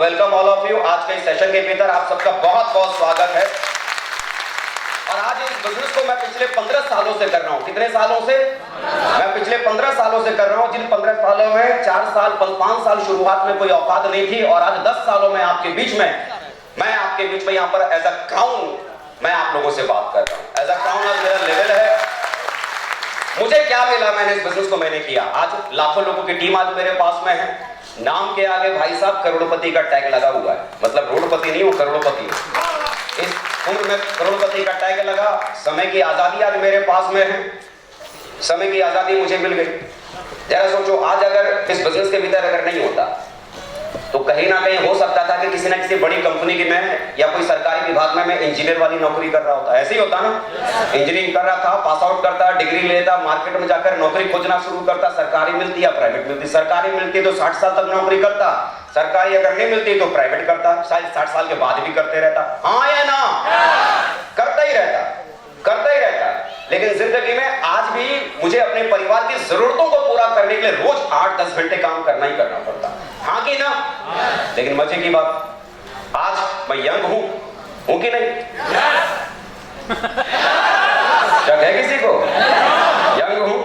Welcome all of you. आज के इस सेशन के भीतर आप सबका बहुत बहुत स्वागत है। और आज इस बिजनेस को मैं पिछले 15 सालों से कर रहा हूँ। कितने सालों से? मैं पिछले 15 सालों से कर रहा हूँ, जिन 15 सालों में 4 साल 5 साल शुरुआत में कोई औकात नहीं थी, और आज 10 सालों में आपके बीच में, मैं आपके बीच में यहाँ पर एज अ क्राउन मैं आप लोगों से बात कर रहा हूँ। एज अ क्राउन आज मेरा लेवल है। मुझे क्या मिला? मैंने इस बिजनेस को मैंने किया। आज लाखों लोगों की टीम आज मेरे पास में है। नाम के आगे भाई साहब करोड़पति का टैग लगा हुआ है, मतलब रोडपति नहीं, वो करोड़पति है। इस उम्र में करोड़पति का टैग लगा। समय की आजादी आज मेरे पास में है। समय की आजादी मुझे मिल गई। जरा सोचो, आज अगर इस बिजनेस के भीतर अगर नहीं होता तो कहीं ना कहीं हो सकता था कि किसी ना किसी बड़ी कंपनी की मैं या कोई सरकारी विभाग में मैं इंजीनियर वाली नौकरी कर रहा होता। ऐसे ही होता ना, इंजीनियरिंग कर रहा था, पास आउट करता, डिग्री लेता, मार्केट में जाकर नौकरी खोजना शुरू करता। सरकारी मिलती या प्राइवेट मिलती? सरकारी मिलती तो 60 साल तक नौकरी करता। सरकारी अगर नहीं मिलती तो प्राइवेट करता, शायद 60 साल के बाद भी करते रहता। हाँ या ना? करता ही रहता। लेकिन जिंदगी में आज भी मुझे अपने परिवार की जरूरतों को पूरा करने के लिए रोज 8-10 घंटे काम करना ही करना पड़ता। हाँ कि ना? लेकिन मजे की बात, आज मैं यंग हूं कि नहीं? क्या कहे किसी को? यंग हूं,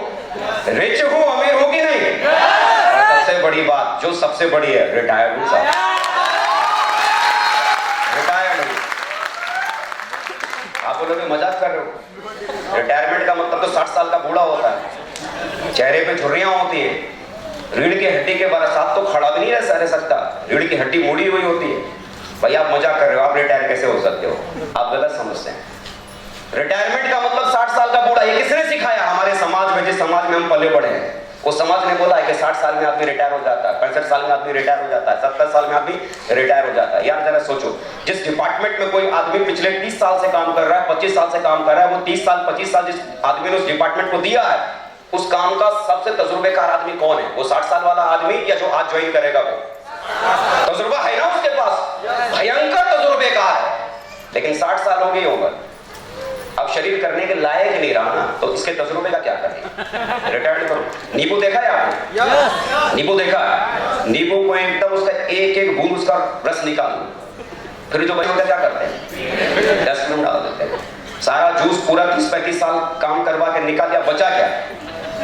रिच हूं, अमीर हूं कि नहीं? और सबसे बड़ी बात, जो सबसे बड़ी है, रिटायर्ड हूं साहब। रिटायर्ड हूं। आप बोलोगे मजाक कर रहे हो। रिटायरमेंट का मतलब तो 60 साल का बूढ़ा होता है, चेहरे पे झुर्रियां होती है, रीढ़ की हड्डी के बरसात तो खड़ा भी नहीं रह सकता, रीढ़ की हड्डी मुड़ी हुई होती है। भाई आप मजाक कर रहे हो, आप रिटायर कैसे हो सकते हो? आप गलत समझते हैं। रिटायरमेंट का मतलब 60 साल का बूढ़ा। ये किसने सिखाया? हमारे समाज में, जिस समाज में हम पले बड़े हैं, वो समाज ने बोला है कि 60 साल में आदमी रिटायर हो जाता है, 65 साल में आदमी रिटायर हो जाता है, 70 साल में आदमी रिटायर हो जाता है। यार जरा सोचो, जिस डिपार्टमेंट में कोई आदमी पिछले 30 साल से काम कर रहा है, 25 साल से काम कर रहा है, वो 30 साल 25 साल जिस आदमी ने उस डिपार्टमेंट को दिया है, उस काम का सबसे तजुर्बेकार आदमी कौन है? वो 60 साल वाला आदमी या जो आज ज्वाइन करेगा? वो तजुर्बा है ना उसके पास, भयंकर तजुर्बेकार है। लेकिन 60 साल हो गई उम्र, अब शरीर करने के लायक नहीं रहा ना, तो इसके तजुर्बे का क्या करें? रिटायर्ड करो। नींबू देखा है आपने? नींबू देखा है? नींबू को एकदम उसका एक एक बूंद उसका रस निकाल दो, फिर जो बच्चे क्या करते हैं? डस्टबिन में डाल देते हैं। सारा जूस पूरा 30-35 साल काम करवा के निकाल दिया, बचा क्या?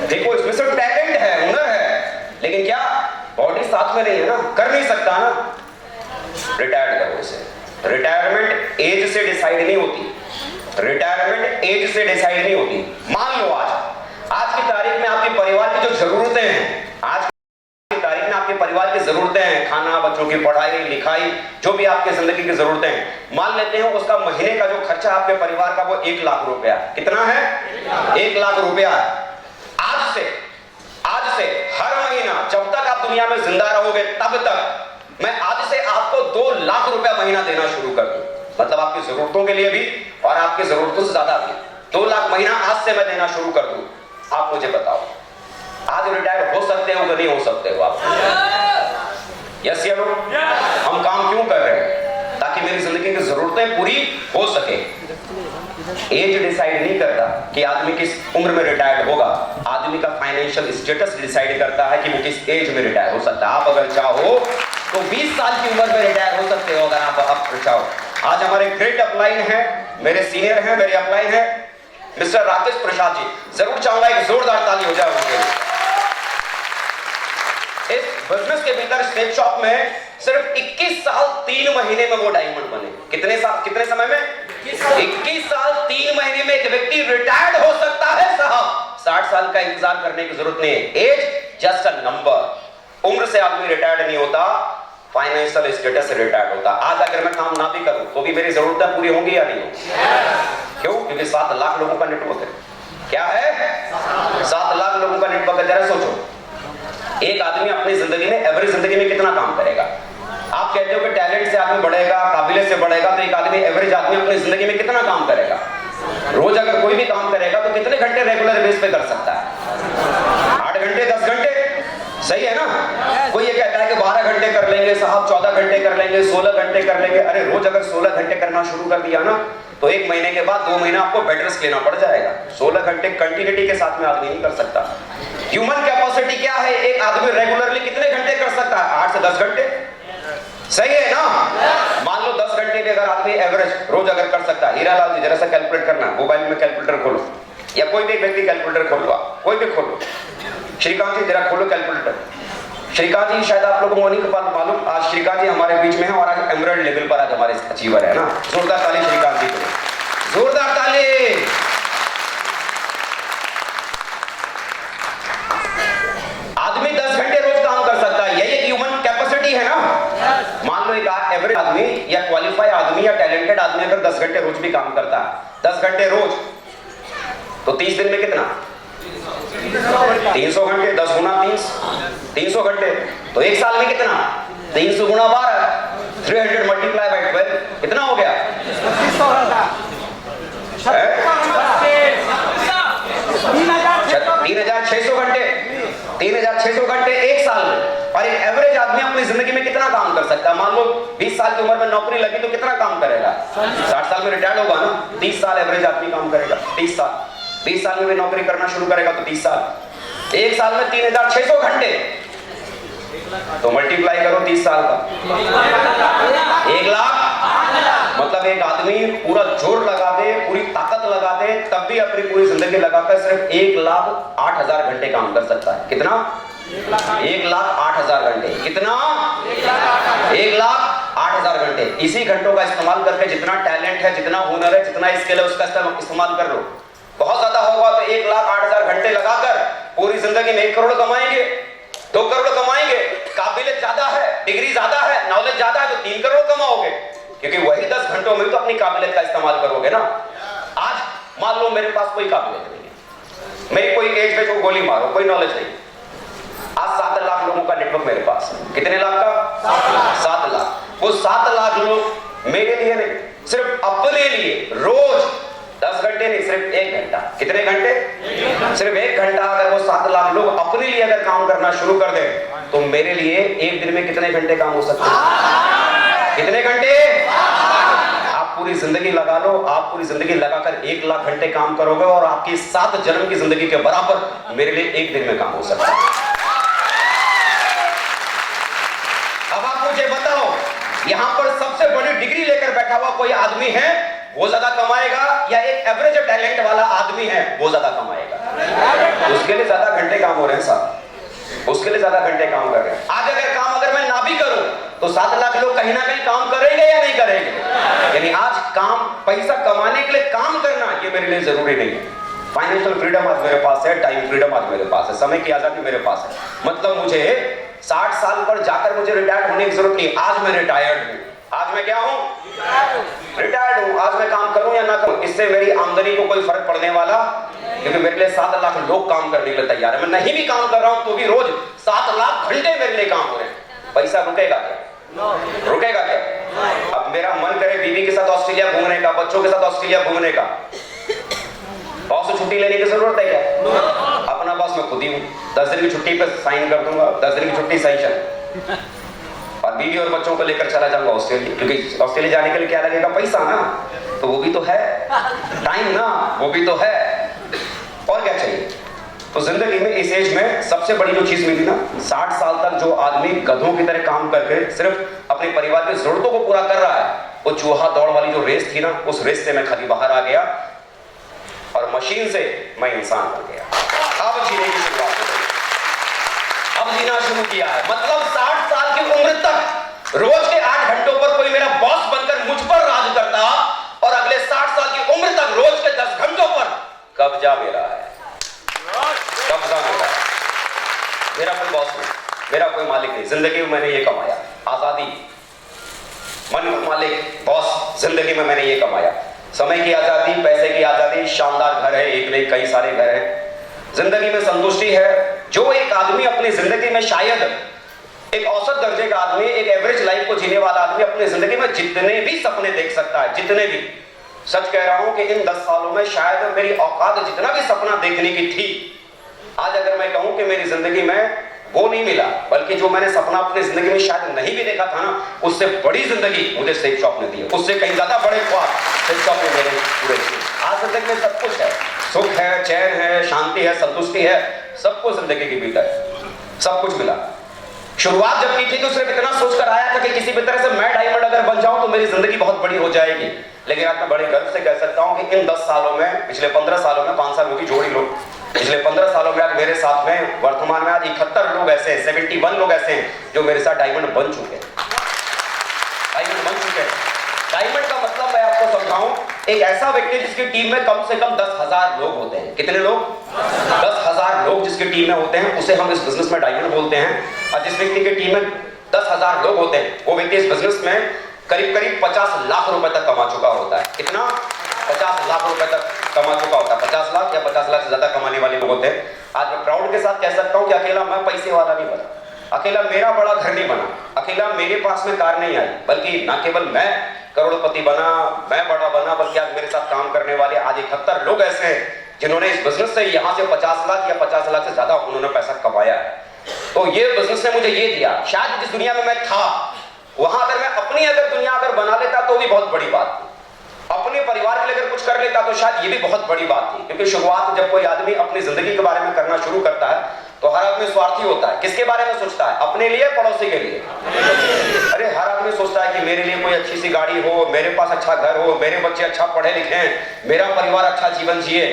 देखो, इसमें सिर्फ टैलेंट है, हुनर है, लेकिन क्या बॉडी साथ में नहीं है ना, कर नहीं सकता ना। रिटायर्ड करो इसे। रिटायरमेंट एज से डिसाइड नहीं होती। रिटायरमेंट एज से डिसाइड नहीं होती। मान लो आज की तारीख में आपके परिवार की जो जरूरतें हैं, आज की तारीख में आपके परिवार की जरूरतें हैं, खाना, बच्चों की पढ़ाई लिखाई, जो भी आपके जिंदगी की जरूरतें हैं, मान लेते हैं उसका महीने का जो खर्चा आपके परिवार का वो 1 लाख रुपया। कितना है? 1 लाख रुपया। आज से हर महीना जब तक आप दुनिया में जिंदा रहोगे तब तक मैं आज से आपको 2 लाख रुपया महीना देना शुरू कर दूं। मतलब आपकी जरूरतों के लिए भी और आपकी जरूरतों से ज्यादा भी 2 लाख महीना आज से मैं देना शुरू कर दूं। आप मुझे बताओ, आज रिटायर हो सकते हो कि नहीं हो सकते हो आप? यस या नो? हम काम क्यों कर रहे हैं? ताकि मेरी जिंदगी की जरूरतें पूरी हो सके। एज डिसाइड नहीं करता कि आदमी किस उम्र में रिटायर्ड होगा। आदमी का फाइनेंशियल स्टेटस डिसाइड करता है कि वो किस एज में रिटायर हो सकता है। आप अगर चाहो तो 20 साल की उम्र में रिटायर हो सकते हो, अगर आप चाहो। आज हमारे ग्रेट अपलाइन है, मेरे सीनियर हैं, मेरे अपलाइन है मिस्टर राकेश प्रसाद जी। जरूर चाहूंगा एक जोरदार ताली हो जाए उनके लिए। इस बिजनेस के भीतर स्टेट शॉप में सिर्फ 21 साल 3 महीने में वो डायमंड बने। कितने समय में? 21 साल 3 महीने में एक व्यक्ति रिटायर्ड हो सकता है साहब। 60 साल का इंतजार करने की जरूरत नहीं है। As just a number. उम्र से आदमी रिटायर्ड नहीं होता, फाइनेंशियल स्टेटस से रिटायर्ड होता। आज अगर मैं काम ना भी करूं तो भी मेरी जरूरतें पूरी होंगी या नहीं होंगी? क्यों? क्योंकि 7 लाख लोगों का नेटवर्क है। क्या है? 7 लाख लोगों का नेटवर्क है। जरा सोचो, एक आदमी अपनी जिंदगी में, एवरेज जिंदगी में कितना काम करेगा? आप कहते हो कि टैलेंट से आदमी बढ़ेगा, काबिलियत से बढ़ेगा, तो एक आदमी, एवरेज आदमी अपनी जिंदगी में कितना काम करेगा? रोज अगर कोई भी काम करेगा तो कितने घंटे रेगुलर बेस पे कर सकता है? 8 घंटे, 10 घंटे, सही है ना? कोई ये कहता है कि 12 घंटे कर लेंगे साहब, 14 घंटे कर लेंगे, 16 घंटे कर लेंगे। अरे रोज अगर 16 घंटे करना शुरू कर दिया ना, तो 1 महीने के बाद 2 महीना आपको बेड रेस्ट लेना पड़ जाएगा। 16 घंटे कंटिन्यूटी के साथ में आदमी नहीं कर सकता। ह्यूमन कैपेसिटी क्या है? एक आदमी रेगुलरली कितने घंटे कर सकता है? 8 से 10 घंटे। सही है ना? मान लो 10 घंटे भी अगर आदमी एवरेज रोज अगर कर सकता है, हीरा लाल जी जरा सा कैलकुलेट करना, मोबाइल में कैलकुलेटर खोलो या कोई भी व्यक्ति कैलकुलेटर खोलो, कोई भी खोलो। श्रीकांत जी जरा खोलो कैलकुलेटर। श्रीकांत जी शायद आप लोगों को नहीं मालूम, आज श्रीकांत जी हमारे बीच में है और आज एमरल्ड लेवल पर आज हमारे अचीवर है ना। जोरदार ताली श्रीकांत जी को, जोरदार ताली। आदमी 10 घंटे रोज काम कर सकता है, यही एक ह्यूमन कैपेसिटी है ना। मान लो एक एवरेज आदमी या क्वालिफाई आदमी या टैलेंटेड आदमी अगर 10 घंटे रोज भी काम करता है, 10 घंटे रोज, तो 30 दिन में कितना? 300 घंटे, 10 गुना 30, 300 घंटे। तो एक साल में कितना? 300 गुना 12, 300 मल्टीप्लाई बाय 12, कितना हो गया? 3600 घंटे, 3600 घंटे एक साल में। और एक एवरेज आदमी अपनी जिंदगी में कितना काम कर सकता है? मान लो 20 साल की उम्र में नौकरी लगी तो कितना काम करेगा? 60 साल में रिटायर्ड होगा ना। 30 साल एवरेज आदमी काम करेगा, 30 साल। 20 साल में भी नौकरी करना शुरू करेगा तो 30 साल। एक साल में 3600 घंटे, तो मल्टीप्लाई करो 30 साल का, 1 लाख। मतलब एक आदमी पूरा जोर लगा दे, पूरी ताकत लगा दे, तब भी अपनी पूरी जिंदगी लगाकर सिर्फ 1,08,000 घंटे काम कर सकता है। कितना? 1,08,000 घंटे। कितना? 1,08,000 घंटे। इसी घंटों का इस्तेमाल करके जितना टैलेंट है, जितना हुनर है, जितना स्किल है, उसका इस्तेमाल कर लो। बहुत ज्यादा होगा तो 1,08,000 घंटे लगाकर पूरी जिंदगी में 1 करोड़ कमाएंगे, 2 करोड़ कमाएंगे। काबिलियत ज्यादा है, डिग्री ज्यादा है, नॉलेज ज्यादा है तो 3 करोड़ कमाओगे, क्योंकि वही 10 घंटों में तो अपनी काबिलियत का इस्तेमाल करोगे ना। आज मान लो मेरे पास कोई काबिलियत नहीं है, मेरी कोई एज में जो गोली मारो, कोई नॉलेज नहीं। आज 7 लाख लोगों का नेटवर्क मेरे पास है। कितने लाख का? 7 लाख। वो 7 लाख लोग मेरे लिए नहीं, सिर्फ अपने लिए रोज 10 घंटे नहीं, सिर्फ 1 घंटा। कितने घंटे? सिर्फ 1 घंटा अगर वो 7 लाख लोग अपने लिए अगर काम करना शुरू कर दे तो मेरे लिए एक दिन में कितने घंटे काम हो सकते हैं? कितने घंटे? आप पूरी जिंदगी लगा लो, आप पूरी जिंदगी लगाकर 1 लाख घंटे काम करोगे और आपकी 7 जन्म की जिंदगी के बराबर मेरे लिए एक दिन में काम हो सकता है। अब आप मुझे बताओ, यहां पर सबसे बड़ी डिग्री लेकर बैठा हुआ कोई आदमी है, वो ज्यादा कमाएगा, या एक एवरेज टैलेंट वाला आदमी है वो ज्यादा कमाएगा? उसके लिए ज्यादा घंटे काम हो रहे हैं साहब, उसके लिए ज्यादा घंटे काम कर रहे हैं। आज अगर काम अगर मैं ना भी करूं तो 7 लाख लोग कहीं ना कहीं काम करेंगे या नहीं करेंगे? यानी आज काम, पैसा कमाने के लिए काम करना ये मेरे लिए जरूरी नहीं है। फाइनेंशियल फ्रीडम आज मेरे पास है, टाइम फ्रीडम आज मेरे पास है, समय की आजादी मेरे पास है। मतलब मुझे 60 साल पर जाकर मुझे रिटायर्ड होने की जरूरत नहीं। आज मैं रिटायर्ड हूं। आज मैं क्या हूं? रिटायर्ड हूं। आज मैं काम करूं या ना करूं, इससे मेरी आमदनी को कोई फर्क पड़ने वाला, क्योंकि मेरे लिए 7 लाख लोग काम करने के लिए तैयार है। मैं नहीं भी काम कर रहा हूं तो भी रोज 7 लाख घंटे मेरे लिए काम हो रहे हैं। पैसा रुकेगा क्या? रुकेगा क्या? अब मेरा मन करे बीवी के साथ ऑस्ट्रेलिया घूमने का, बच्चों के साथ ऑस्ट्रेलिया घूमने का, बॉस से छुट्टी लेने की जरूरत है क्या? अपना बॉस मैं खुद ही हूं। 10 दिन की छुट्टी पे साइन कर दूंगा, 10 दिन की छुट्टी सैंक्शन, और बीवी और बच्चों को लेकर चला जाऊंगा ऑस्ट्रेलिया, क्योंकि ऑस्ट्रेलिया जाने के लिए क्या लगेगा? पैसा ना, तो वो भी तो है, टाइम ना, वो भी तो है, और क्या चाहिए? तो जिंदगी में इस एज में सबसे बड़ी जो चीज मिली ना, 60 साल तक जो आदमी गधों की तरह काम करके सिर्फ अपने परिवार की जरूरतों को पूरा कर रहा है, वो चूहा दौड़ वाली जो रेस थी ना, उस रेस से मैं खाली बाहर आ गया और मशीन से मैं इंसान बन गया। अब जीने की शुरुआत हो गई, अब जीना शुरू किया है। मतलब 60 साल की उम्र तक रोज के 8 घंटों पर कोई मेरा बॉस बनकर मुझ पर राज करता, और अगले 60 साल की उम्र तक रोज के 10 घंटों पर कब्जा मेरा है, कब्जा मेरा है। मेरा कोई बॉस नहीं, मेरा कोई मालिक नहीं। जिंदगी में मैंने ये कमाया, आजादी, मन मालिक, बॉस, जिंदगी में मैंने ये कमाया। समय की आजादी, पैसे की आजादी, शानदार घर है, एक नहीं कई सारे घर हैं, जिंदगी में संतुष्टि है। जो एक आदमी अपनी जिंदगी में, शायद एक औसत दर्जे का आदमी, एक एवरेज लाइफ को जीने वाला आदमी अपनी जिंदगी में जितने भी सपने देख सकता है, जितने भी, सच कह रहा हूं कि इन 10 सालों में शायद मेरी औकात जितना भी सपना देखने की थी, आज अगर मैं कहूं कि मेरी जिंदगी में वो नहीं मिला, बल्कि जो मैंने सपना अपनी जिंदगी में शायद नहीं भी देखा था ना, उससे बड़ी जिंदगी मुझे शेख शॉप ने दी है, उससे कहीं ज्यादा बड़े ख्वाब शेख शॉप ने मेरे पूरे किए। आज जिंदगी में सब कुछ है, सुख है, चैन है, शांति है, संतुष्टि है, सब कुछ जिंदगी के भीतर सब कुछ मिला। शुरुआत जब की थी तो सिर्फ इतना सोचकर आया था कि किसी भी तरह से मेरी जिंदगी बहुत बड़ी हो जाएगी। लेकिन आज मैं बड़े गर्व से कह सकता हूं कि इन 10 सालों में, पिछले 15 सालों में, 5 साल की जोड़ी लो, पिछले 15 सालों में आज मेरे साथ में वर्तमान में आज 71 लोग ऐसे हैं, 71 लोग ऐसे हैं जो मेरे साथ डायमंड बन चुके हैं। डायमंड बन चुके हैं। डायमंड का मतलब मैं आपको समझाऊं, एक ऐसा व्यक्ति जिसकी टीम में कम से कम 10,000 लोग होते हैं। कितने लोग? 10,000 लोग जिसकी टीम में होते हैं, उसे हम इस बिजनेस में डायमंड बोलते हैं। और जिस व्यक्ति की टीम में 10,000 लोग होते हैं, वो व्यक्ति इस बिजनेस में करीब करीब 50 लाख रुपए तक कमा चुका होता है। कितना? 50 लाख रुपए तक कमा चुका होता है। 50 लाख या 50 लाख से ज्यादा कमाने वाले लोग होते हैं। आज मैं प्राउड के साथ कह सकता हूं कि अकेला मैं पैसे वाला नहीं बना, अकेला मेरा बड़ा घर नहीं बना, अकेला मेरे पास में कार नहीं आई, बल्कि न केवल मैं करोड़पति बना, मैं बड़ा बना, बल्कि आज मेरे साथ काम करने वाले आज 71 लोग ऐसे हैं जिन्होंने इस बिजनेस से यहां से 50 लाख या 50 लाख से ज्यादा उन्होंने पैसा कमाया है। तो ये बिजनेस ने मुझे ये दिया। शायद जिस दुनिया में मैं था, वहां अगर मैं अपनी दुनिया अगर बना लेता तो भी बहुत बड़ी बात थी। अपने परिवार के लिए अगर कुछ कर लेता तो शायद ये भी बहुत बड़ी बात थी। क्योंकि शुरुआत जब कोई आदमी अपनी जिंदगी के बारे में करना शुरू करता है तो हर आदमी स्वार्थी होता है। किसके बारे में सोचता है? अपने लिए, पड़ोसी के लिए? अरे हर आदमी सोचता है कि मेरे लिए कोई अच्छी सी गाड़ी हो, मेरे पास अच्छा घर हो, मेरे बच्चे अच्छा पढ़े लिखे, मेरा परिवार अच्छा जीवन जिए।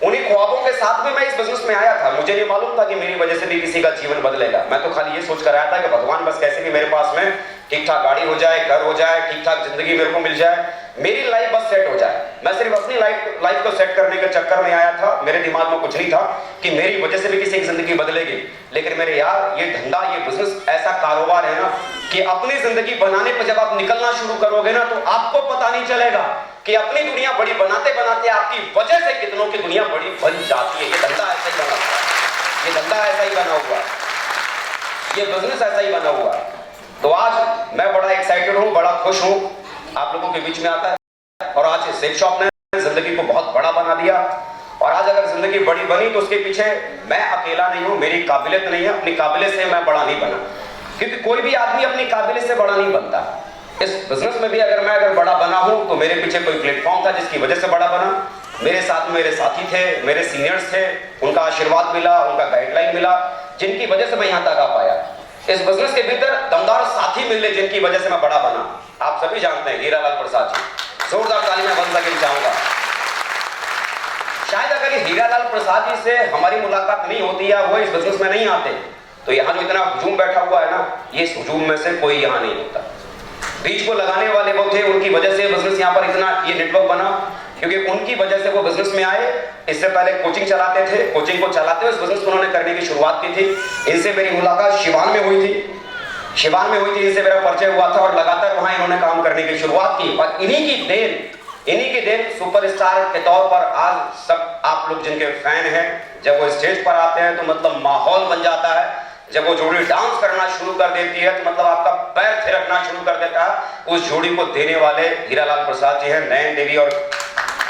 उन्हीं ख्वाबों के साथ में मैं इस बिजनेस में आया था। मुझे नहीं मालूम था कि मेरी वजह से भी किसी का जीवन बदलेगा। मैं तो खाली ये सोच कर आया था कि भगवान बस कैसे कि मेरे पास में ठीक ठाक गाड़ी हो जाए, घर हो जाए, ठीक ठाक जिंदगी मेरे को मिल जाए, मेरी लाइफ बस सेट हो जाए। मैं सिर्फ अपनी लाइफ को सेट करने के चक्कर में आया था। मेरे दिमाग में कुछ नहीं था कि मेरी वजह से भी किसी की जिंदगी बदलेगी। लेकिन मेरे यार, ये धंधा, ये बिजनेस ऐसा कारोबार है ना कि अपनी जिंदगी बनाने पर जब आप निकलना शुरू करोगे ना, तो आपको पता नहीं चलेगा कि अपनी दुनिया बड़ी बनाते बनाते आपकी वजह से कितनों की दुनिया बड़ी बन जाती है। ये धंधा ऐसा ही बना हुआ है, ये धंधा ऐसा ही बना हुआ है, ये बिजनेस ऐसा ही बना हुआ है। तो आज मैं बड़ा एक्साइटेड हूं, बड़ा खुश हूं आप लोगों के बीच में आता है। और आज सेक शॉप ने जिंदगी को बहुत बड़ा बना दिया। और आज अगर जिंदगी बड़ी बनी तो उसके पीछे मैं अकेला नहीं हूं, मेरी काबिलियत नहीं है। अपनी काबिलियत से मैं बड़ा नहीं बना, क्योंकि कोई भी आदमी अपनी काबिलियत से बड़ा नहीं बनता। इस बिजनेस में भी अगर मैं बड़ा बना हूं तो मेरे पीछे कोई प्लेटफॉर्म था जिसकी वजह से बड़ा बना। मेरे साथ मेरे साथी थे, मेरे सीनियर्स थे, उनका आशीर्वाद मिला, उनका गाइडलाइन मिला, जिनकी वजह से मैं यहां तक आ पाया। इस बिजनेस के भीतर दमदार साथी मिले जिनकी वजह से मैं बड़ा बना। आप सभी जानते हैं हीरालाल प्रसाद जी। जोरदार ताली मैं बंद करके चाहूंगा। शायद अगर ये हीरालाल प्रसाद जी से हमारी मुलाकात नहीं होती या वो इस बिजनेस में नहीं आते तो यहाँ जो इतना हुजूम बैठा हुआ है ना, ये इस हुजूम में से कोई यहाँ नहीं होता। बीच को लगाने वाले वो थे, उनकी वजह से बिजनेस यहाँ पर इतना ये नेटवर्क बना, क्योंकि उनकी वजह से वो बिजनेस में आए। इससे पहले कोचिंग चलाते थे, कोचिंग को चलाते हुए इस बिजनेस को उन्होंने करने की शुरुआत की थी। इनसे मेरी मुलाकात शिवान में हुई थी, शिवान में हुई थी, इनसे मेरा परिचय हुआ था और लगातार वहां इन्होंने काम करने की शुरुआत की। और इन्हीं की देन सुपरस्टार के तौर पर आज सब आप लोग जिनके फैन हैं, जब वो स्टेज पर आते हैं तो मतलब माहौल बन जाता है। जब वो जोड़ी डांस करना शुरू कर देती है तो मतलब आपका पैर थिरकना शुरू कर देता है। उस जोड़ी को देने वाले हीरालाल प्रसाद जी हैं, नयन देवी और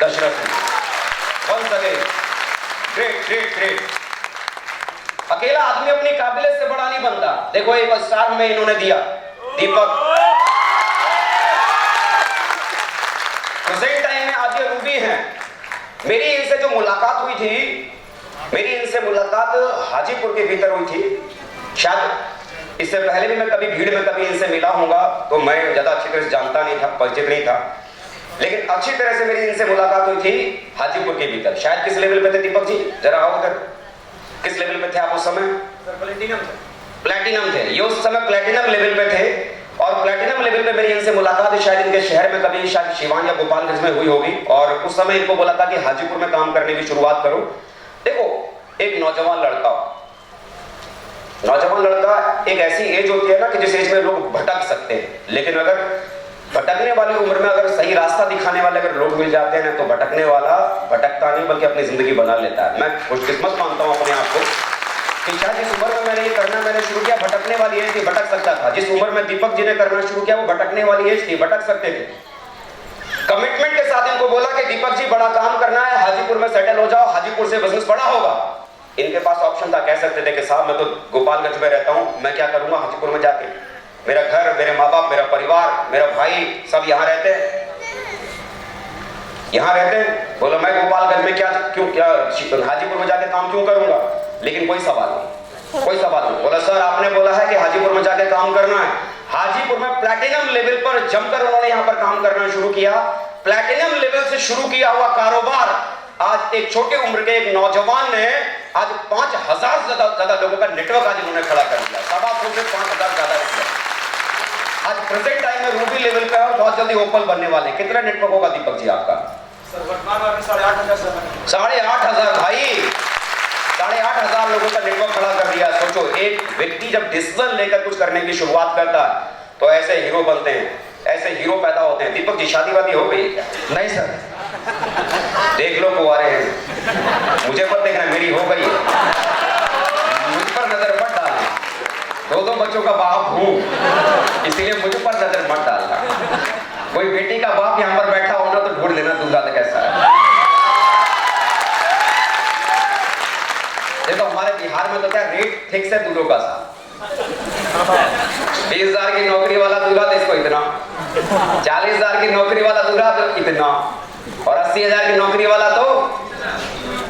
Dashrath ji. Once again great great great. अकेला आदमी अपनी काबिलियत से बड़ा नहीं बनता। देखो एक स्टार हमें इन्होंने दिया, दीपक। प्रेजेंट टाइम में आज ये रूबी हैं। मेरी इनसे जो मुलाकात हुई थी, मेरी इनसे मुलाकात हाजीपुर के भीतर हुई थी। शायद इससे पहले भी मैं कभी भीड़ में कभी इनसे मिला होगा तो मैं ज्यादा अच्छी तरह से जानता नहीं था, परिचित नहीं था। लेकिन अच्छी तरह से मेरी इनसे मुलाकात हुई थी हाजीपुर के भीतर। शायद किस लेवल पे थे दीपक जी, जरा आओ उधर। किस लेवल पे थे आप उस समय? प्लेटिनम थे। ये उस समय प्लेटिनम लेवल पे थे। और प्लेटिनम लेवल पे मेरी इनसे मुलाकात शायद इनके शहर में कभी शायद शिवान या गोपालगंज में हुई होगी। और उस समय इनको बोला था कि हाजीपुर में काम करने की शुरुआत करो। देखो एक नौजवान लड़का एक ऐसी एज होती है ना कि जिस एज में लोग भटक सकते हैं। लेकिन अगर भटकने वाली उम्र में अगर सही रास्ता दिखाने वाले अगर लोग मिल जाते हैं तो भटकने वाला भटकता नहीं बल्कि अपनी जिंदगी बना लेता है। मैं खुशकिस्मत मानता हूं अपने आप को कि शायद जिस उम्र में मैंने ये करना मैंने शुरू किया, भटकने वाली एज थी, भटक सकता था। जिस उम्र में दीपक जी ने करना शुरू किया वो भटकने वाली एज थी, भटक सकते थे। कमिटमेंट के साथ इनको बोला कि दीपक जी बड़ा काम करना है, हाजीपुर में सेटल हो जाओ, हाजीपुर से बिजनेस बड़ा होगा। इनके पास ऑप्शन था, कह सकते थे कि साहब मैं तो गोपालगंज में रहता हूं, मैं क्या करूंगा हाजीपुर में जाके, मेरा घर, मेरे माँ बाप, मेरा परिवार, मेरा भाई सब यहाँ रहते हैं, बोला मैं गोपालगंज में क्या हाजीपुर में जाके काम क्यों करूंगा। लेकिन कोई सवाल नहीं। बोला सर आपने बोला है कि हाजीपुर में जाके काम करना है, हाजीपुर में प्लैटिनम लेवल पर जमकर उन्होंने यहाँ पर काम करना शुरू किया। प्लैटिनम लेवल से शुरू किया हुआ कारोबार आज एक छोटे उम्र के एक नौजवान ने आज 5000 से ज्यादा लोगों का नेटवर्क आज उन्होंने खड़ा कर दिया। 700 से 5000 ज्यादा नेटवर्क आज प्रेजेंट टाइम में रूबी लेवल पे और बहुत जल्दी ओपल बनने वाले। कितना नेटवर्क होगा दीपक जी आपका? वर्तमान 8,500 8,500 भाई, 8,500 लोगों का नेटवर्क खड़ा कर दिया। सोचो एक व्यक्ति जब डिसीजन लेकर कुछ करने की शुरुआत करता है तो ऐसे हीरो बनते हैं, ऐसे हीरो पैदा होते हैं। दीपक जी शादी वादी हो गई क्या? नहीं सर। देख लो कुंवारे हैं, मुझे मत देखना, मेरी हो गई है। मुझ पर नजर मत डालना, 2 बच्चों का बाप हूं, इसलिए मुझ पर नजर मत डालना। कोई बेटी का बाप यहाँ पर बैठा होना तो ढूंढ लेना दूल्हा तो कैसा है। देखो हमारे बिहार में तो क्या रेट फिक्स है दूल्हों का सा। 20,000 की नौकरी वाला दूल्हा तो इसको इतना, 40,000 की नौकरी वाला दूल्हा तो इतना, और 80,000 की नौकरी वाला तो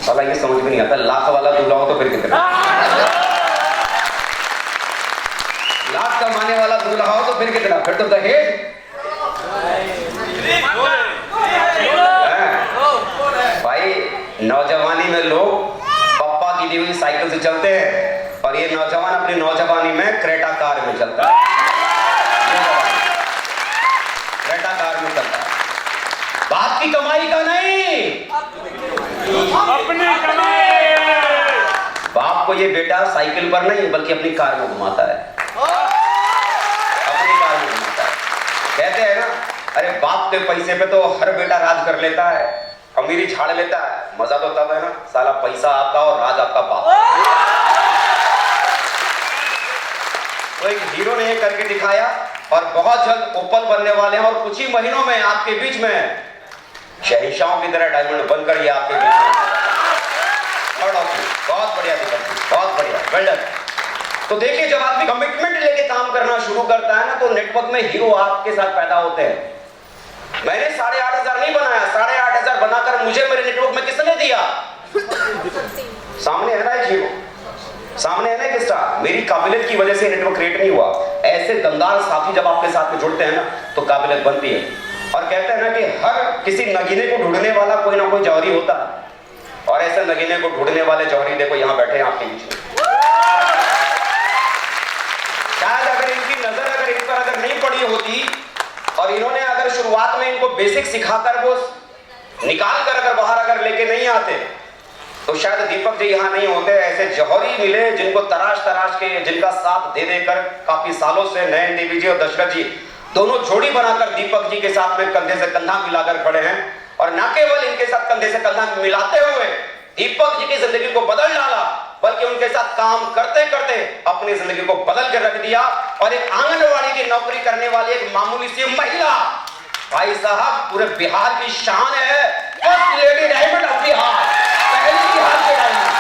साला ये समझ में नहीं आता। लाख वाला दूल्हा हो तो फिर कितना, लाख कमाने वाला दूल्हा हो तो फिर कितना, फिर तो दहेज। भाई नौजवानी में लोग पप्पा की दी हुई साइकिल से चलते हैं और ये नौजवान अपनी नौजवानी में क्रेटा कार में चलता है, क्रेटा कार में चलता है। बाप की कमाई का नहीं, अपनी कमाई। बाप को ये बेटा साइकिल पर नहीं बल्कि अपनी कार में घुमाता है, अपनी कार में घुमाता है। कहते हैं ना, अरे बाप के पैसे पे तो हर बेटा राज कर लेता है, अमीरी झाड़ लेता है। मजा तो तब है ना साला पैसा आपका और राज आपका बाप। तो एक हीरो ने ये करके दिखाया और बहुत जल्द ओपल बनने वाले हैं और कुछ ही महीनों में आपके बीच में शहंशाहों की तरह डायमंड बनकर ये आपके बीच में बहुत बढ़िया, बहुत बढ़िया, वेल डन। तो देखिए जब आदमी कमिटमेंट लेके काम करना शुरू करता है ना तो नेटवर्क में हीरो आपके साथ पैदा होते हैं। मैंने 8,500 नहीं बनाया, 8,500 बनाकर मुझे मेरे नेटवर्क में किसने दिया? सामने है ना एक हीरो, सामने है ना एक स्टार। मेरी काबिलियत की वजह से नेटवर्क क्रिएट नहीं हुआ। ऐसे दमदार साथी जब आपके साथ में जुड़ते हैं ना तो काबिलियत बनती है। और कहते हैं ना कि हर किसी नगीने को ढूंढने वाला कोई ना कोई जौहरी होता है, और ऐसे नगीने को ढूंढने वाले जौहरी देखो यहाँ बैठे हैं आपके बीच में। शायद अगर इनकी नजर अगर इन पर अगर नहीं पड़ी होती और इन्होंने अगर शुरुआत में इनको बेसिक सिखाकर वो निकाल कर अगर बाहर अगर लेके नहीं आते तो शायद दीपक जी यहाँ नहीं होते। ऐसे जौहरी मिले जिनको तराश तराश के, जिनका साथ दे देकर काफी सालों से नयन देवी जी और दशरथ जी दोनों जोड़ी बनाकर दीपक जी के साथ में कंधे से कंधा मिलाकर खड़े हैं। और न केवल इनके साथ कंधे से कंधा मिलाते हुए दीपक जी की जिंदगी को बदल डाला, बल्कि उनके साथ काम करते करते अपनी जिंदगी को बदल कर रख दिया। और एक आंगनवाड़ी की नौकरी करने वाली एक मामूली सी महिला, भाई साहब पूरे बिहार की शान है, first lady diamond of Bihar, पहली बिहार के डायमंड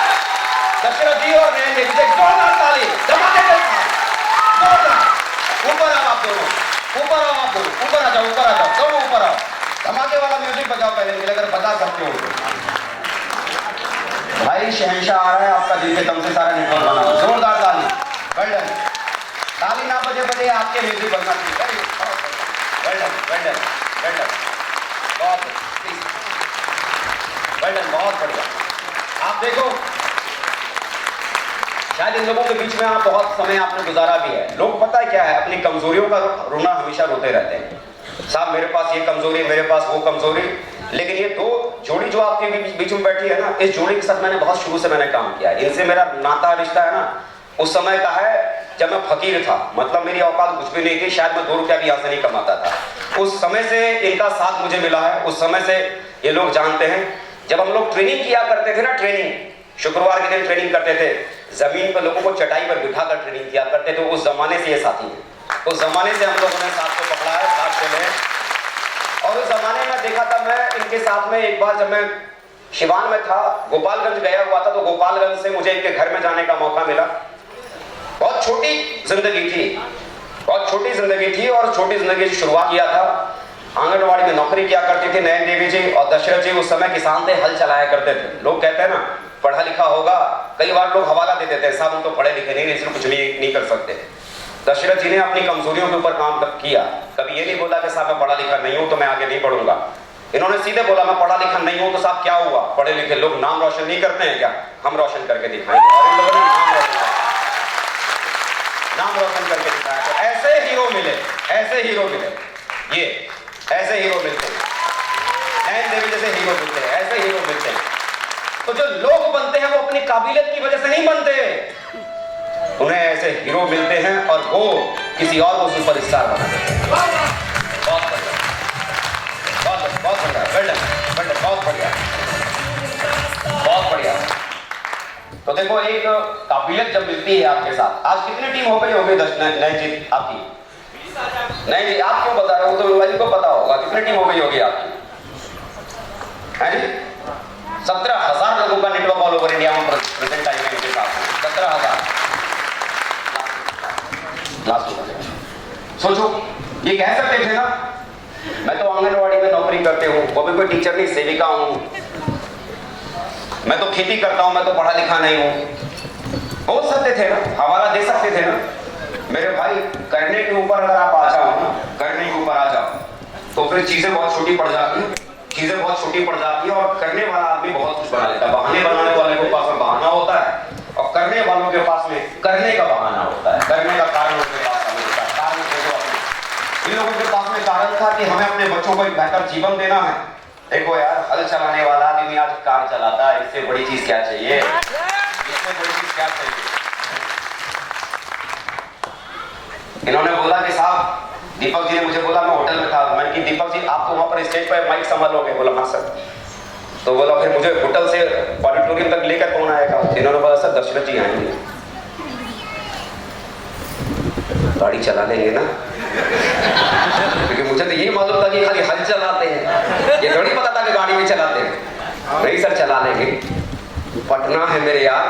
दशरथ जी और नयन देवी। जोरदार ताली, धमाके के साथ, जोरदार। ऊपर आओ आप दोनों, ऊपर आओ आप दोनों, ऊपर आ जाओ, ऊपर आ जाओ, दोनों ऊपर आओ। धमाके वाला म्यूजिक बजाओ पहले, अगर बजा सकते हो। भाई शहंशाह आ रहा है आपका, दिल के दम से सारा नेटवर्क बना। जोरदार ताली, वेल डन। ताली ना बजे बजे आपके म्यूजिक बनना चाहिए। Well done, well done, well done, बहुत वेल डन, बहुत बढ़िया। आप देखो शायद इन लोगों के बीच में आप बहुत समय आपने गुजारा भी है। लोग पता है क्या है, अपनी कमजोरियों का रोना हमेशा रोते रहते हैं। साहब मेरे पास ये कमजोरी, मेरे पास वो कमजोरी। लेकिन ये दो जोड़ी जो आपके बीच में बैठी है ना, इस जोड़ी के साथ मैंने बहुत शुरू से मैंने काम किया है। इनसे मेरा नाता रिश्ता है ना उस समय का है जब मैं फकीर था, मतलब मेरी औकात कुछ भी नहीं थी, शायद मैं 2 रुपया भी यहाँ से नहीं कमाता था। उस समय से इनका साथ मुझे मिला है, उस समय से ये लोग जानते हैं। जब हम लोग ट्रेनिंग किया करते थे ना, ट्रेनिंग शुक्रवार के दिन ट्रेनिंग करते थे, जमीन पर लोगों को चटाई पर बिठाकर ट्रेनिंग किया करते थे। उस जमाने से ये साथी है, उस जमाने से हम लोगों ने साथ को पकड़ा है, साथ चले हैं। और उस जमाने में देखा था मैं इनके साथ में, एक बार जब मैं शिवान में था, गोपालगंज गया हुआ था, तो गोपालगंज से मुझे इनके घर में जाने का मौका मिला। बहुत छोटी जिंदगी थी, बहुत छोटी जिंदगी थी, और छोटी जिंदगी से शुरुआत किया था। आंगनवाड़ी में नौकरी किया करती थी नयन देवी जी और दशरथ जी। उस समय किसान थे, हल चलाया करते थे। लोग कहते हैं ना पढ़ा लिखा होगा, कई बार लोग हवाला देते थे, साहब हम तो पढ़े लिखे नहीं, इसलिए कुछ नहीं कर सकते। दशरथ जी ने अपनी कमजोरियों के ऊपर काम किया। कभी ये नहीं बोला कि साहब मैं पढ़ा लिखा नहीं हूं तो मैं आगे नहीं पढ़ूंगा। इन्होंने सीधे बोला मैं पढ़ा लिखा नहीं हूं तो साहब क्या हुआ, पढ़े लिखे लोग नाम रोशन नहीं करते हैं क्या, हम रोशन करके दिखाएंगे। और इन लोगों ने नाम रोशन करके दिखाया। तो ऐसे हीरो मिले, ऐसे हीरो मिले, ये ऐसे हीरो मिलते हैं, नैन देवी जैसे हीरो मिलते हैं, ऐसे हीरो मिलते हैं। तो जो लोग बनते हैं वो अपनी काबिलियत की वजह से नहीं बनते, उन्हें ऐसे हीरो मिलते हैं और वो किसी और को सुपरस्टार बना देते हैं। बहुत बढ़िया, बहुत बढ़िया, बहुत बढ़िया, बहुत बढ़िया। तो देखो एक काबिलियत जब मिलती है आपके साथ, आज कितनी टीम हो गई होगी नई जीत आपकी? नहीं जी, आप क्यों बता रहे हो, तो विवाजी को पता होगा कितनी टीम हो गई होगी आपकी, है जी? 17,000 लोगों का नेटवर्क ऑल ओवर इंडिया में प्रेजेंट टाइम है इनके साथ। 17,000। सोचो, ये कह सकते थे ना मैं तो आंगनवाड़ी में नौकरी करते हूँ, वो भी कोई टीचर नहीं, सेविका हूँ, मैं तो खेती करता हूँ, मैं तो पढ़ा लिखा नहीं हूँ। बोल सकते थे ना, हवाला दे सकते थे ना। मेरे भाई करने के ऊपर अगर आप आ जाओ ना, करने के ऊपर आ जाओ तो फिर चीजें बहुत छोटी पड़ जाती हैं, चीजें बहुत छोटी पड़ जाती है और करने वाला आदमी बहुत कुछ बना लेता है। बहाने बनाने वाले के पास में बहाना होता है और करने वालों के पास में करने का बहाना होता है, करने का कारण उनके पास होता है। कारण देखो, इन लोगों के पास में कारण था कि हमें अपने बच्चों को एक बेहतर जीवन देना है। देखो यार, हल चलाने वाला आदमी आज कार चलाता है, इससे बड़ी चीज क्या चाहिए, इससे बड़ी चीज क्या चाहिए। इन्होंने बोला कि साहब, दीपक जी ने मुझे बोला, मैं होटल में था, मैंने कि दीपक जी आप तो वहां पर स्टेज पर माइक संभालोगे? बोला हाँ सर। तो बोला फिर मुझे होटल से ऑडिटोरियम तक लेकर कौन आएगा? इन्होंने बोला सर दशरथ जी आएंगे। गाड़ी चला लेंगे ना, क्योंकि मुझे तो यही मालूम था कि खाली हल चलाते हैं, ये थोड़ी पता था कि गाड़ी में चलाते हैं। नहीं सर चला लेंगे, पटना है मेरे यार,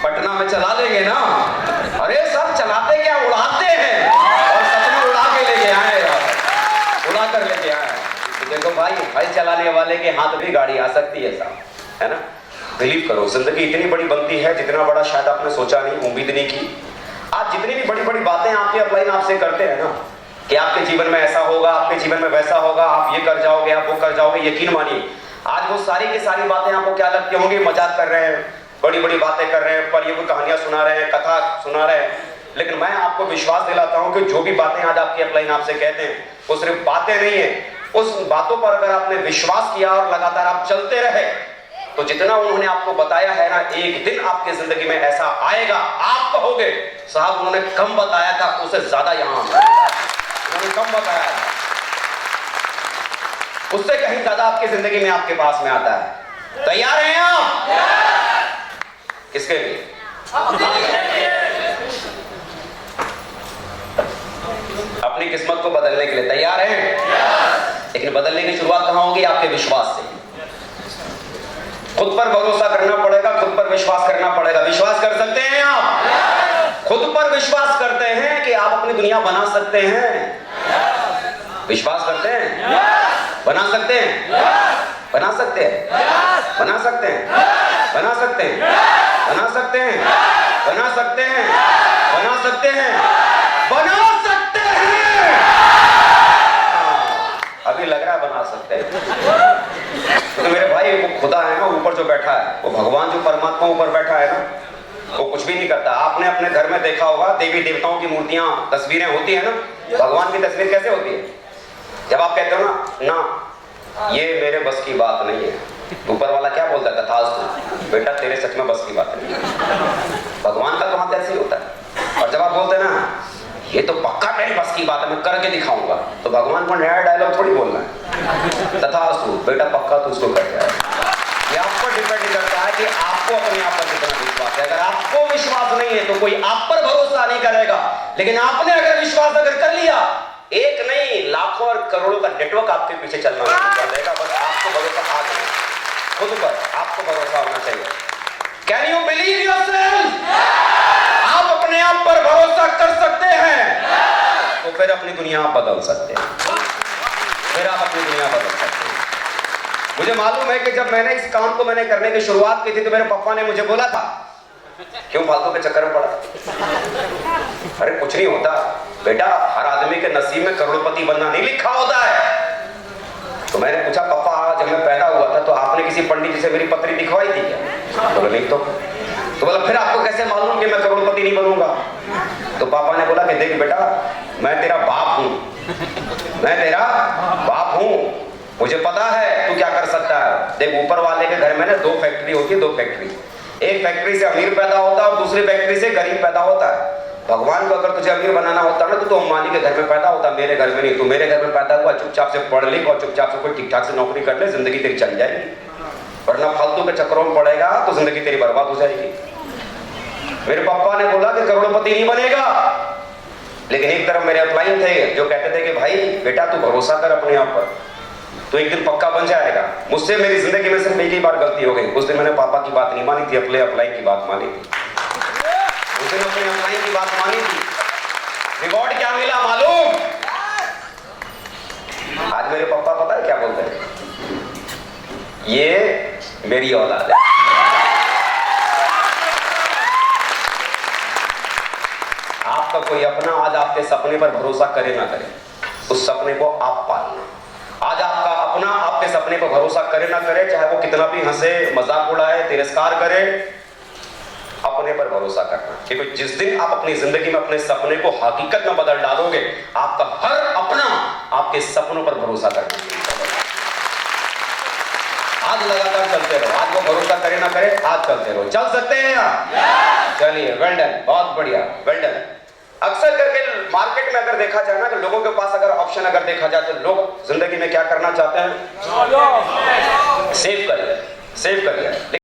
पटना में चला लेंगे ना। अरे सर चलाते क्या, उड़ाते हैं, और सच में उड़ा के लेके आए यार, उड़ा कर लेके आए। तो देखो भाई, हल चलाने वाले के हाथ भी गाड़ी आ सकती है साहब, है ना। बिलीव करो, जिंदगी इतनी बड़ी बनती है जितना बड़ा शायद आपने सोचा नहीं, उम्मीद नहीं की। आप जितनी भी बड़ी बड़ी बातें आपके अपलाइन आपसे करते हैं ना कि आपके जीवन में ऐसा होगा, आपके जीवन में वैसा होगा, आप ये कर जाओगे, आप वो कर जाओगे, यकीन मानिए आज वो सारी की सारी बातें आपको क्या लगती होंगी, मजाक कर रहे हैं, बड़ी बड़ी बातें कर रहे हैं, परियों की कहानियां सुना रहे हैं, कथा सुना रहे हैं। लेकिन मैं आपको विश्वास दिलाता हूं कि जो भी बातें आज आपके अपलाइन आपसे कहते हैं वो सिर्फ बातें नहीं है। उस बातों पर अगर आपने विश्वास किया और लगातार आप चलते रहे तो जितना उन्होंने आपको बताया है ना, एक दिन आपकी जिंदगी में ऐसा आएगा आप कहोगे साहब उन्होंने कम बताया था, उससे ज्यादा यहां उन्होंने कम बताया था, उससे कहीं ज्यादा आपकी जिंदगी में आपके पास में आता है। तैयार हैं आप? किसके लिए? अपनी किस्मत को बदलने के लिए तैयार हैं? लेकिन बदलने की शुरुआत कहां होगी? आपके विश्वास से। खुद पर भरोसा करना पड़ेगा, खुद पर विश्वास करना पड़ेगा। विश्वास कर सकते हैं आप? खुद पर विश्वास करते हैं कि आप अपनी दुनिया बना सकते हैं? विश्वास करते हैं? बना सकते हैं? बना सकते हैं? बना सकते हैं? बना सकते हैं? बना सकते हैं? बना सकते हैं? बना सकते हैं? बना सकते हैं? अभी लग रहा है बना सकते हैं। तो मेरे भाई वो खुदा है ना ऊपर जो बैठा है, वो भगवान जो परमात्मा ऊपर बैठा है ना, वो कुछ भी नहीं करता। आपने अपने घर में देखा होगा देवी देवताओं की मूर्तियां, तस्वीरें होती है ना, भगवान की तस्वीर कैसे होती है? जब आप कहते हो ना ये मेरे बस की बात नहीं है, ऊपर वाला क्या बोलता है? तथास्तु, बेटा तेरे सच में बस की बात नहीं है। भगवान का तो हाथ ऐसे ही होता है। और जब आप बोलते हैं ना ये तो पक्का मेरी बस की बात है, मैं करके दिखाऊंगा, तो भगवान को नया डायलॉग थोड़ी बोलना है। तथास्तु, बेटा पक्का तो उसको कर जाए। ये आप पर डिपेंड करता है कि आपको अपने आप पर कितना विश्वास है। अगर आपको विश्वास नहीं है तो कोई आप पर भरोसा नहीं करेगा, लेकिन आपने अगर विश्वास अगर कर लिया, एक नहीं लाखों और करोड़ों का नेटवर्क आपके पीछे चलना शुरू कर देगा। बस आपको भरोसा आ जाए, खुद पर आपको भरोसा होना चाहिए। Can you believe yourself? आप अपने आप पर भरोसा कर सकते हैं तो फिर अपनी दुनिया आप बदल सकते हैं, फिर आप अपनी दुनिया बदल सकते हैं। मुझे मालूम है कि जब मैंने इस काम को करने की शुरुआत की थी तो मेरे पापा ने मुझे बोला था क्यों फालतू के चक्कर में पड़ा? अरे कुछ नहीं होता बेटा, हर आदमी के नसीब में करोड़पति बनना नहीं लिखा होता है। तो मैंने पूछा पापा जब मैं पैदा हुआ था तो आपने किसी पंडित जी से मेरी पत्री दिखवाई थी क्या? बोले नहीं। तो बोला फिर आपको कैसे मालूम कि मैं करोड़पति नहीं बनूंगा? तो पापा ने बोला कि देख बेटा, मैं तेरा बाप हूं, मैं तेरा बाप हूं, मुझे पता है तू क्या कर सकता है। देख ऊपर वाले के घर में ना 2 फैक्ट्री होती है, 2 फैक्ट्री। एक फैक्ट्री से अमीर पैदा होता है और दूसरी फैक्ट्री से गरीब पैदा होता है। भगवान को अगर तुझे अमीर बनाना होता ना तो अंबानी के घर में पैदा होता, मेरे घर में नहीं। तू मेरे घर में पैदा हुआ, चुपचाप से पढ़ लिख और चुपचाप से कोई ठीक ठाक से नौकरी कर ले, जिंदगी तेरी चल जाएगी। वरना फालतू के चक्करों में पड़ेगा तो जिंदगी तेरी बर्बाद हो जाएगी। मेरे पापा ने बोला कि करोड़पति नहीं बनेगा, लेकिन एक तरफ मेरे अपलाइन थे जो कहते थे कि भाई बेटा तू भरोसा कर अपने आप पर, तो एक दिन पक्का बन जाएगा। मुझसे मेरी जिंदगी में सिर्फ एक ही बार गलती हो गई। उस दिन मैंने पापा की बात नहीं मानी थी, अपने अपलाइन की बात मानी थी। उस दिन अपने अपलाइन की बात मानी थी। रिवॉर्ड क्या मिला मालूम? आज मेरे पापा पता है क्या बोलते हैं? ये मेरी औलाद है। आपका कोई अपना आज आपके सपने पर भरोसा करे ना करे, उस सपने को आप पालना। आज आपका अपना आपके सपने पर भरोसा करे ना करे, चाहे वो कितना भी हंसे, मजाक उड़ाए, तिरस्कार करे, अपने पर भरोसा करना। क्योंकि जिस दिन आप अपनी जिंदगी में अपने सपने को हकीकत में बदल डालोगे, आपका हर अपना आपके सपनों पर भरोसा करना। आज लगातार चलते रहो, आज वो भरोसा करे ना करे, आज चलते रहो। चल सकते हैं आप? चलिए, वेल डन, बहुत बढ़िया, वेल डन। अक्सर करके मार्केट में अगर देखा जाए ना कि लोगों के पास अगर ऑप्शन अगर देखा जाए तो लोग जिंदगी में क्या करना चाहते हैं? सेव करिए, सेव करिए।